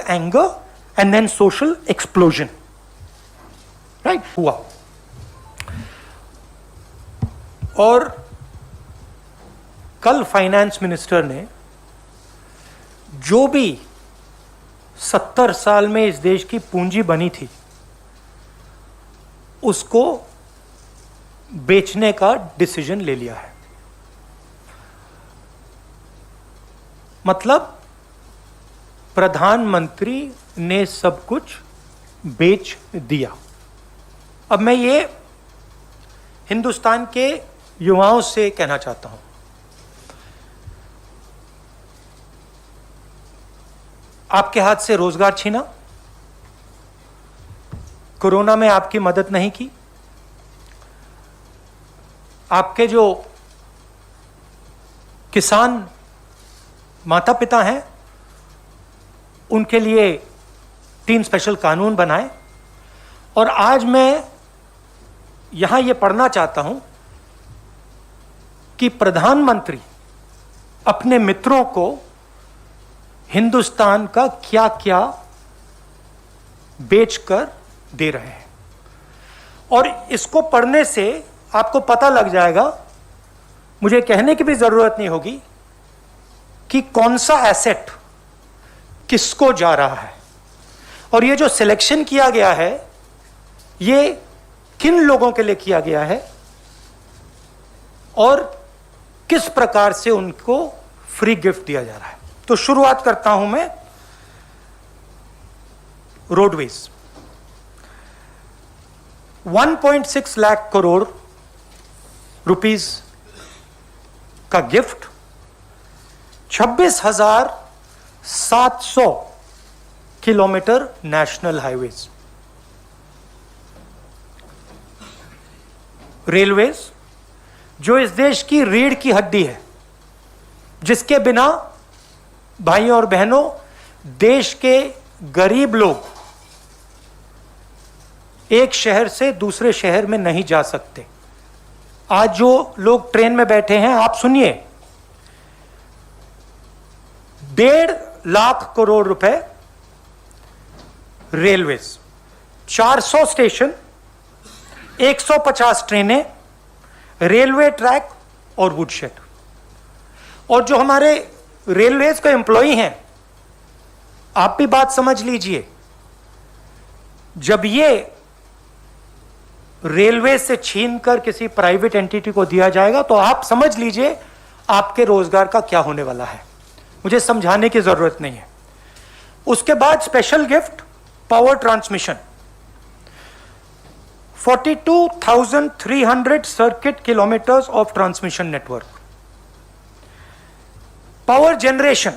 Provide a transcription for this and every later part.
anger and then social explosion. Right? हुआ और कल फाइनेंस मिनिस्टर ने जो भी 70 साल में इस देश की पूंजी बनी थी उसको बेचने का डिसीजन ले लिया है। मतलब प्रधानमंत्री ने सब कुछ बेच दिया। अब मैं ये हिंदुस्तान के युवाओं से कहना चाहता हूं, आपके हाथ से रोजगार छीना, कोरोना में आपकी मदद नहीं की, आपके जो किसान माता पिता हैं उनके लिए 3 स्पेशल कानून बनाए, और आज मैं यहां यह पढ़ना चाहता हूं कि प्रधानमंत्री अपने मित्रों को हिंदुस्तान का क्या क्या बेचकर दे रहे हैं। और इसको पढ़ने से आपको पता लग जाएगा, मुझे कहने की भी जरूरत नहीं होगी कि कौन सा एसेट किसको जा रहा है, और ये जो सिलेक्शन किया गया है ये किन लोगों के लिए किया गया है और किस प्रकार से उनको फ्री गिफ्ट दिया जा रहा है। तो शुरुआत करता हूं मैं रोडवेज। 1.6 लाख करोड़ रुपीस का gift 26,700 kilometre national highways. Railways जो इस देश की रीढ़ की हड्डी है, जिसके बिना भाइयों और बहनों देश के गरीब लोग एक शहर से दूसरे शहर में नहीं जा सकते। आज जो लोग ट्रेन में बैठे हैं, आप सुनिए, 1.5 लाख करोड़ रुपए रेलवेज, 400 स्टेशन, 150 ट्रेनें, रेलवे ट्रैक और वुडशेड। और जो हमारे रेलवेज के एम्प्लॉई हैं, आप भी बात समझ लीजिए, जब ये रेलवे से छीनकर किसी प्राइवेट एंटिटी को दिया जाएगा तो आप समझ लीजिए आपके रोजगार का क्या होने वाला है। मुझे समझाने की जरूरत नहीं है। उसके बाद special gift power transmission, 42,300 circuit kilometres of transmission network. Power generation,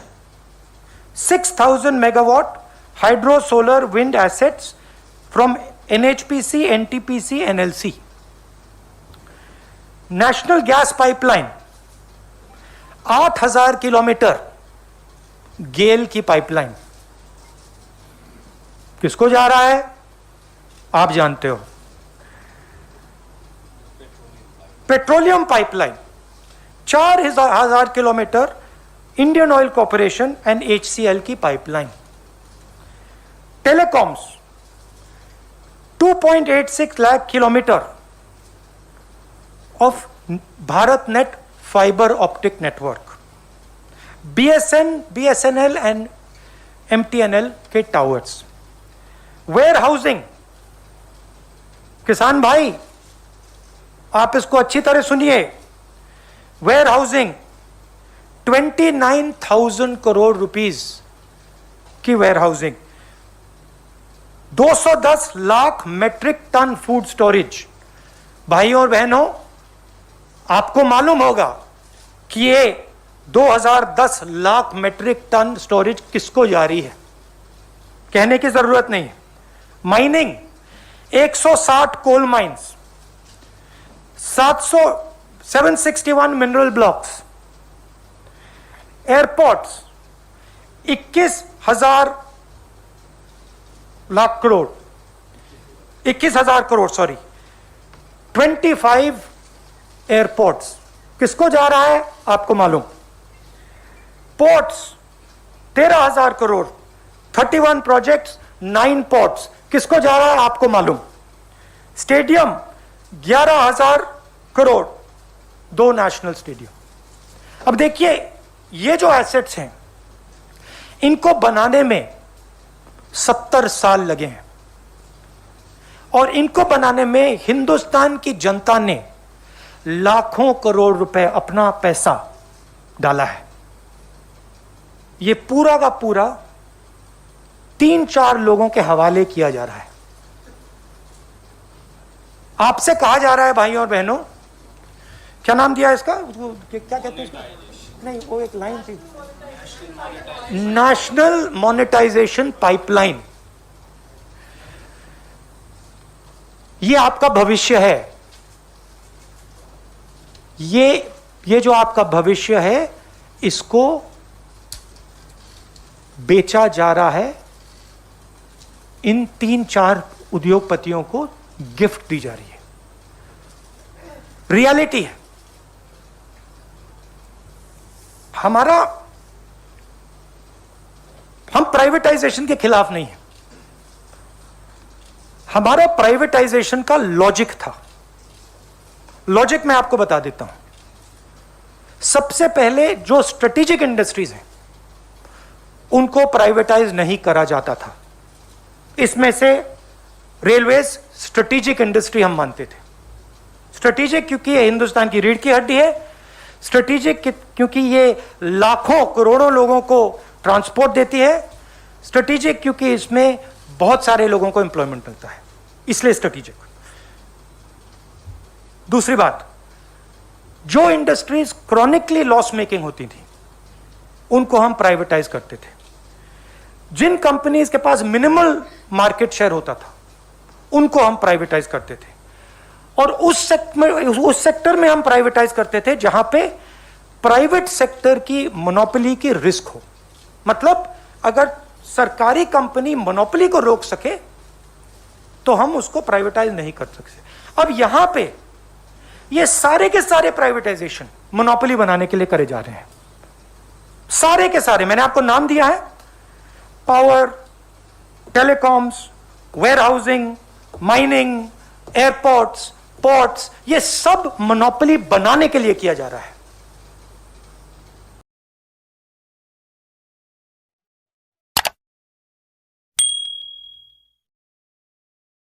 6,000 megawatt hydro solar wind assets from NHPC, NTPC, NLC. National gas pipeline, 8,000 kilometre GAIL की पाइपलाइन। किसको जा रहा है आप जानते हो। Petroleum pipeline 4,000 kilometre Indian oil corporation and HCL की पाइपलाइन। Telecoms 2.86 lakh kilometre of Bharat net fibre optic network. BSNL and MTNL के टावर्स। वेयर हाउसिंग, किसान भाई आप इसको अच्छी तरह सुनिए, वेयर हाउसिंग 29,000 करोड़ रुपीस की warehousing. 210 lakh metric tonne food storage. भाइयों और बहनों, आपको मालूम होगा कि ये 2010 लाख मेट्रिक टन स्टोरेज किसको जारी है, कहने की जरूरत नहीं है। Mining 160 coal mines, 761 mineral blocks. Airports 21,000 crore 25 airports. किसको जा रहा है आपको मालूम। Ports 13,000 crore, 31 projects, 9 ports. किसको जा रहा है आपको मालूम। Stadium 11,000 crore, 2 national stadium. अब देखिए ये जो एसेट्स हैं इनको बनाने में 70 साल लगे हैं और इनको बनाने में हिंदुस्तान की जनता ने लाखों करोड़ रुपए अपना पैसा डाला है। ये पूरा का पूरा 3-4 लोगों के हवाले किया जा रहा है। आपसे कहा जा रहा है भाइयों और बहनों, क्या नाम दिया इसका, वो क्या कहते हैं इसका, नहीं वो एक लाइन थी, नेशनल मोनेटाइजेशन पाइपलाइन। ये आपका भविष्य है। ये जो आपका भविष्य है इसको बेचा जा रहा है, इन 3-4 उद्योगपतियों को गिफ्ट दी जा रही है। रियलिटी है। हम प्राइवेटाइजेशन के खिलाफ नहीं है। हमारा प्राइवेटाइजेशन का लॉजिक था। लॉजिक मैं आपको बता देता हूं। सबसे पहले जो स्ट्रेटेजिक इंडस्ट्रीज हैं उनको प्राइवेटाइज नहीं करा जाता था। इसमें से रेलवेज स्ट्रेटेजिक इंडस्ट्री हम मानते थे। स्ट्रेटेजिक क्योंकि ये हिंदुस्तान की रीढ़ की हड्डी है। स्ट्रेटेजिक क्योंकि ये लाखों करोड़ों लोगों को ट्रांसपोर्ट देती है। स्ट्रेटेजिक क्योंकि इसमें बहुत सारे लोगों को एम्प्लॉयमेंट मिलता है, इसलिए स्ट्रेटेजिक। दूसरी बात, जो इंडस्ट्रीज क्रॉनिकली लॉस मेकिंग होती थी उनको हम प्राइवेटाइज करते थे। जिन कंपनीज के पास मिनिमल मार्केट शेयर होता था उनको हम प्राइवेटाइज करते थे और उस सेक्टर में हम प्राइवेटाइज करते थे जहां पे प्राइवेट सेक्टर की मोनोपोली की रिस्क हो। मतलब अगर सरकारी कंपनी मोनोपोली को रोक सके तो हम उसको प्राइवेटाइज नहीं कर सकते। अब यहां पे ये सारे के सारे प्राइवेटाइजेशन मोनोपोली बनाने के लिए करे जा रहे हैं। सारे के सारे मैंने आपको नाम दिया है, power, telecoms, warehousing, mining, airports, ports, ये सब मोनोपोली बनाने के लिए किया जा रहा है।